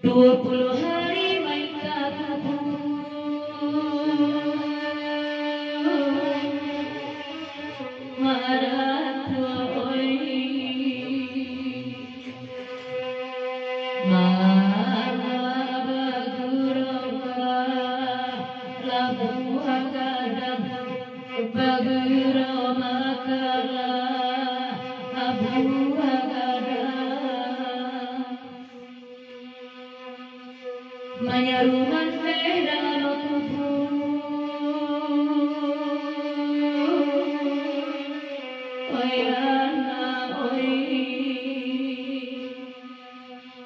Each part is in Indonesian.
20 hari mereka Manyaruman dalam tubuh oyana oi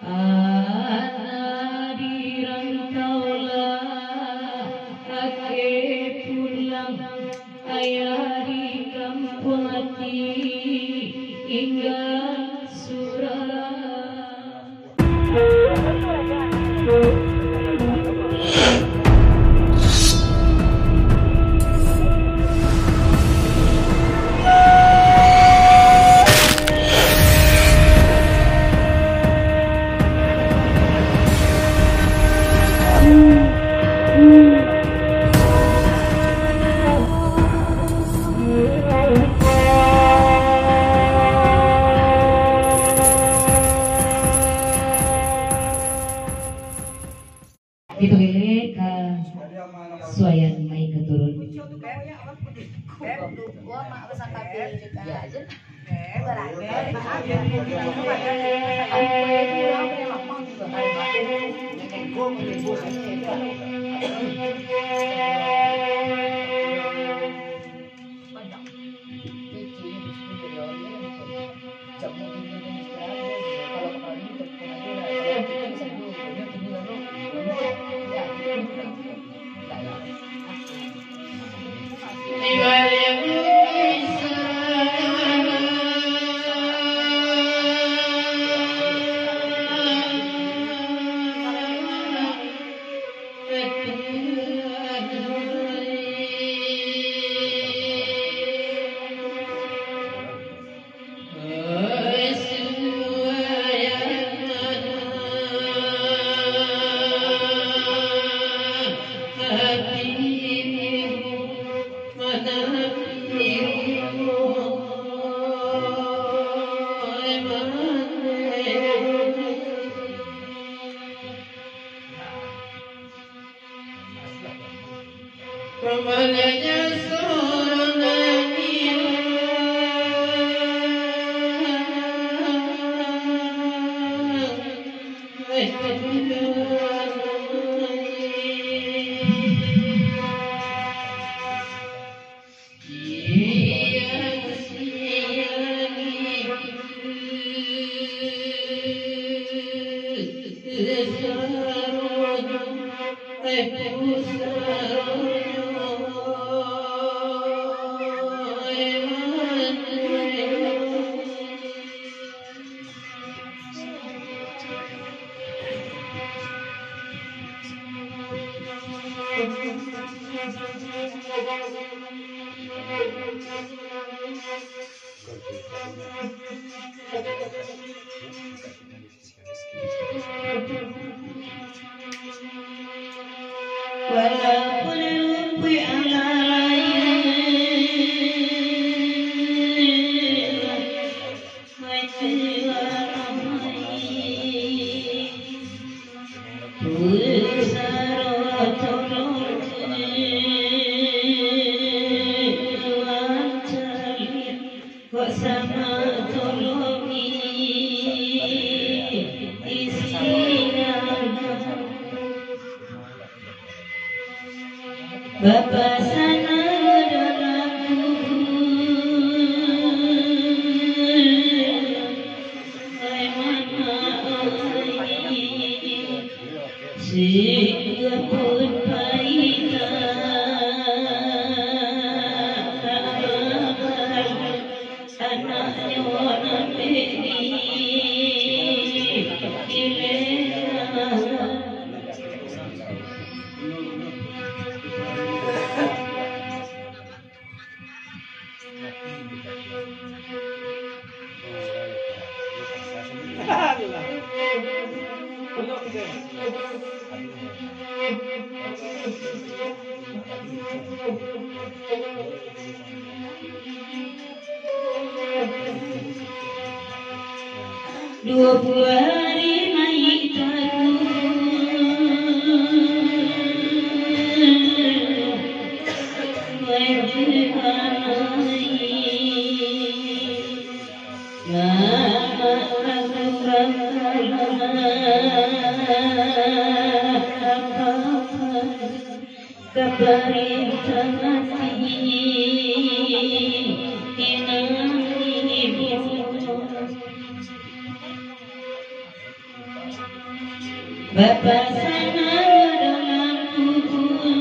ana dirantaulah ake pulang ayah di kampung hati hingga surah. Itu hele ka suayan mai keturun. Walaupun lumpuh Bapak sana dadaku Sikapun paita anaknya wana beri Dua buah hari maitaku Bapak sana dalam kubur,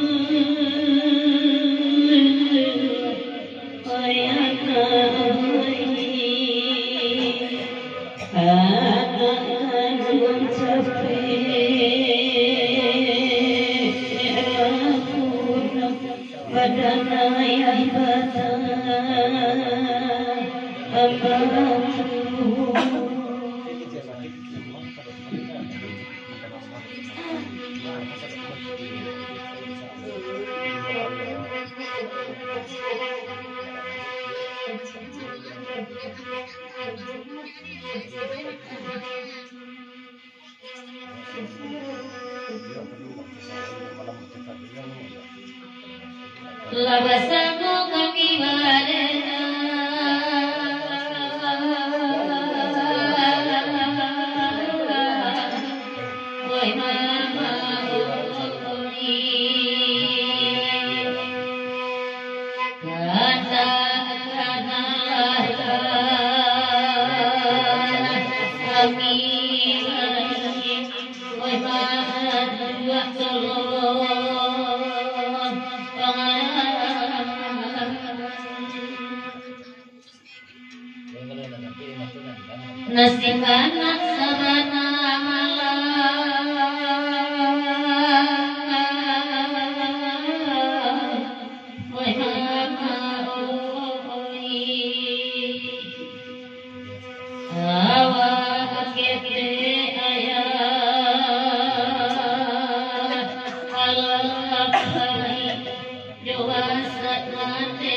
Labasanmu kami wadana Woi mama uli Katakanlah kami Woi mama dua Nasib anak sarana malam Woi mama oi awak kete ayah Allah kami dewasa mati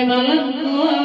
malam tua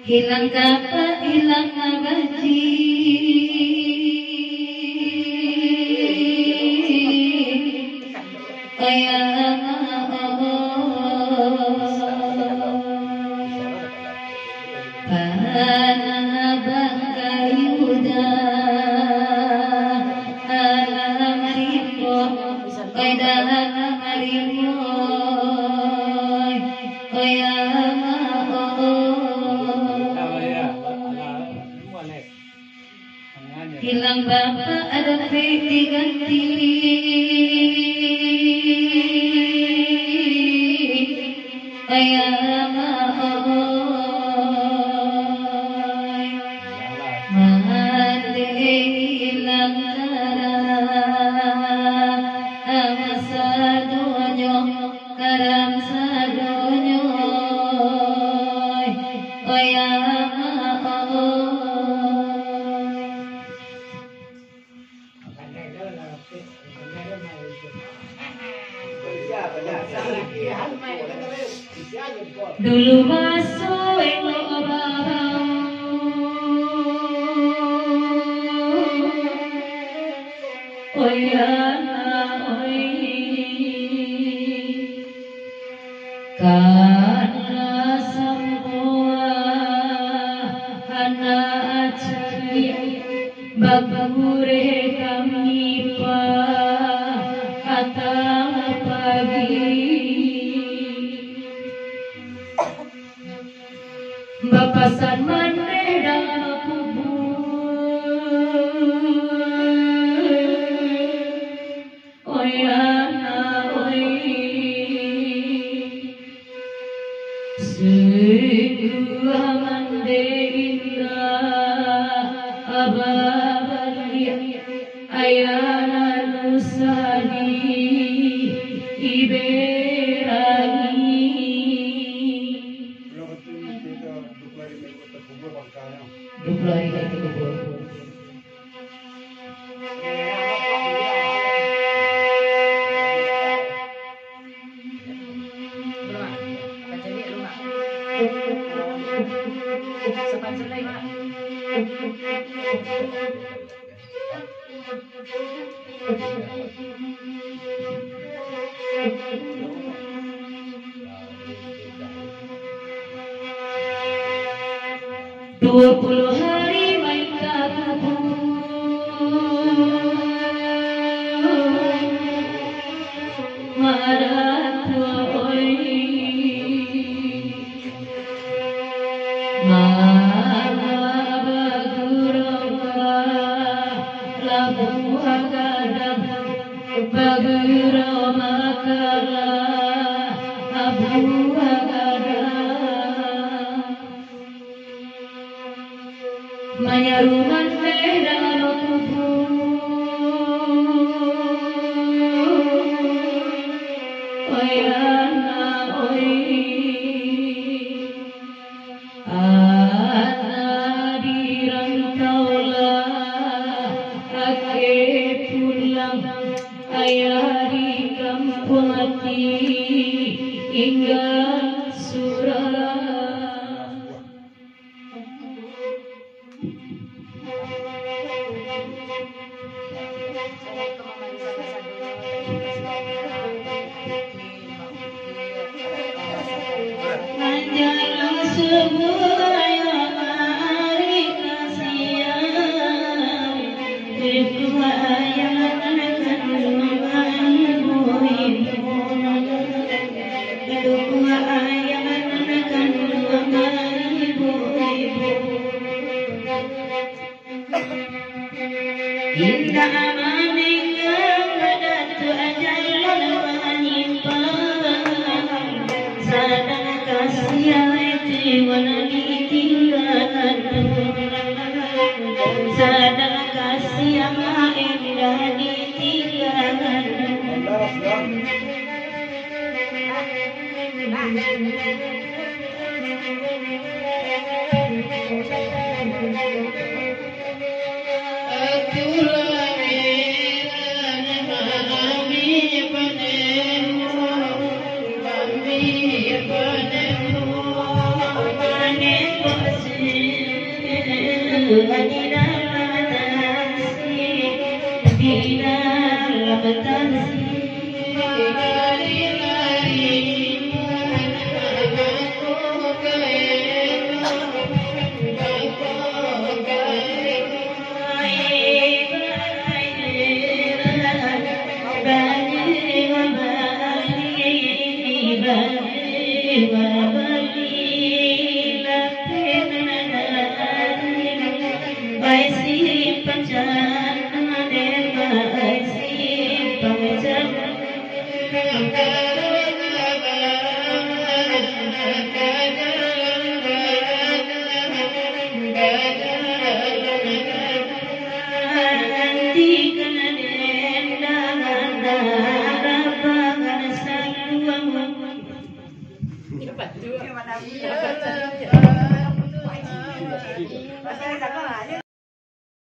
hilang dapat hilang gaji hilang bapak ada peti ganti ayah mati hilang darah sadonyo karang sadonyo dulu masuk karena semua anak cari bagure kami atang pagi bapasan maneh dalam kubur Segua mande indah ababali ayana nusani iberani Duplari dari kubur Dua 20 hari main kaku maratoi mama bagurova labu agadam baguroma kala abu Manyaruman dalam kubur oyana oi ana dirantaulah ake pulang ayah di kampung hati hingga surah Indah amaninggang badatu ajalan panyimpang sadang kasih wanani tinggalan sadang kasih ama indah ditinggalan Nanti kena dendang Masih ada aja.